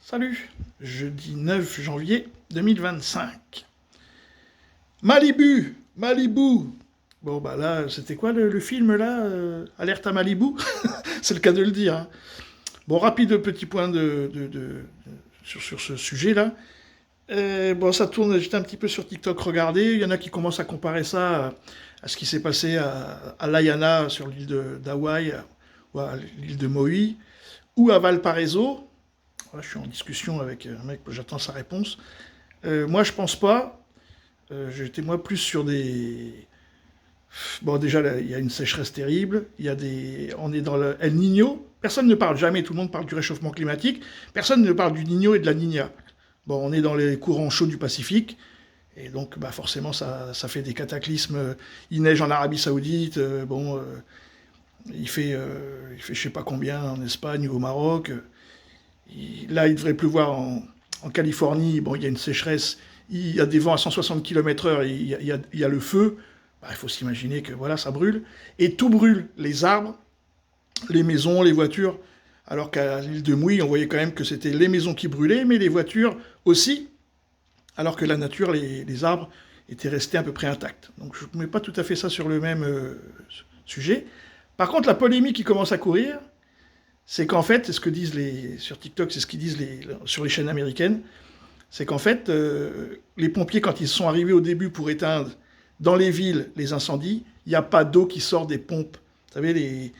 Salut, jeudi 9 janvier 2025. Malibu, Malibu. Bon bah là, c'était quoi le film là Alerte à Malibu. C'est le cas de le dire. Hein. Bon, rapide petit point sur ce sujet-là. Bon, ça tourne, j'étais un petit peu sur TikTok, regardez. Il y en a qui commencent à comparer ça à ce qui s'est passé à Laïana sur l'île d'Hawaï, ou à l'île de Maui, ou à Valparaiso. Voilà, je suis en discussion avec un mec, j'attends sa réponse. Moi, je pense pas. J'étais moi plus sur des. Bon, déjà, là, il y a une sécheresse terrible. Il y a des. On est dans le El Niño. Personne ne parle jamais. Tout le monde parle du réchauffement climatique. Personne ne parle du Niño et de la Niña. Bon, on est dans les courants chauds du Pacifique. Et donc, bah, forcément, ça fait des cataclysmes. Il neige en Arabie Saoudite. Il fait je sais pas combien en Espagne ou au Maroc. Là, il devrait pleuvoir en Californie. Bon, il y a une sécheresse, il y a des vents à 160 km/h, il y a le feu. Bah, il faut s'imaginer que voilà, ça brûle. Et tout brûle, les arbres, les maisons, les voitures. Alors qu'à l'île de Mouille, on voyait quand même que c'était les maisons qui brûlaient, mais les voitures aussi. Alors que la nature, les arbres étaient restés à peu près intacts. Donc je ne mets pas tout à fait ça sur le même sujet. Par contre, la polémique qui commence à courir, c'est qu'en fait, c'est ce que disent sur TikTok, c'est ce qu'ils disent sur les chaînes américaines, c'est qu'en fait, les pompiers, quand ils sont arrivés au début pour éteindre dans les villes les incendies, il n'y a pas d'eau qui sort des pompes. Vous savez,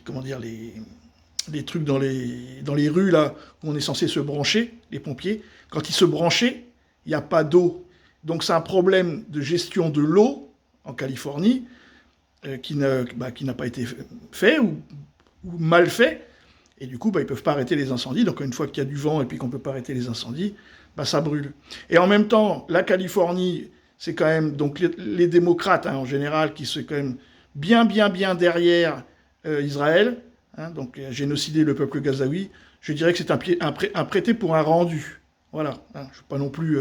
comment dire, les trucs dans les rues là où on est censé se brancher, les pompiers, quand ils se branchaient, il n'y a pas d'eau. Donc c'est un problème de gestion de l'eau en Californie qui n'a pas été fait ou mal fait, et du coup, ils ne peuvent pas arrêter les incendies. Donc une fois qu'il y a du vent et puis qu'on ne peut pas arrêter les incendies, ça brûle. Et en même temps, la Californie, c'est quand même donc les démocrates en général qui sont quand même bien derrière Israël, donc génocider le peuple gazaoui. Je dirais que c'est un prêté pour un rendu. Voilà, je ne vais pas non plus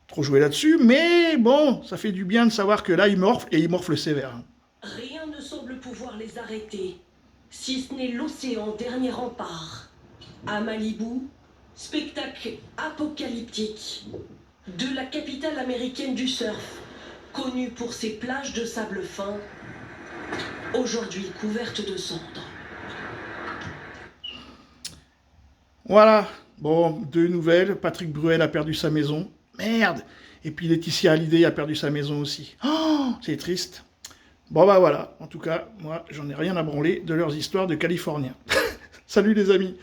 trop jouer là-dessus, mais bon, ça fait du bien de savoir que là, ils morflent, et ils morflent sévère. Rien ne semble pouvoir les arrêter, si ce n'est l'océan dernier rempart. À Malibu, spectacle apocalyptique de la capitale américaine du surf, connue pour ses plages de sable fin, aujourd'hui couvertes de cendres. Voilà, bon, deux nouvelles. Patrick Bruel a perdu sa maison. Merde. Et puis Laetitia Hallyday a perdu sa maison aussi. Oh, c'est triste. Bon bah voilà, en tout cas, moi j'en ai rien à branler de leurs histoires de Californiens. Salut les amis.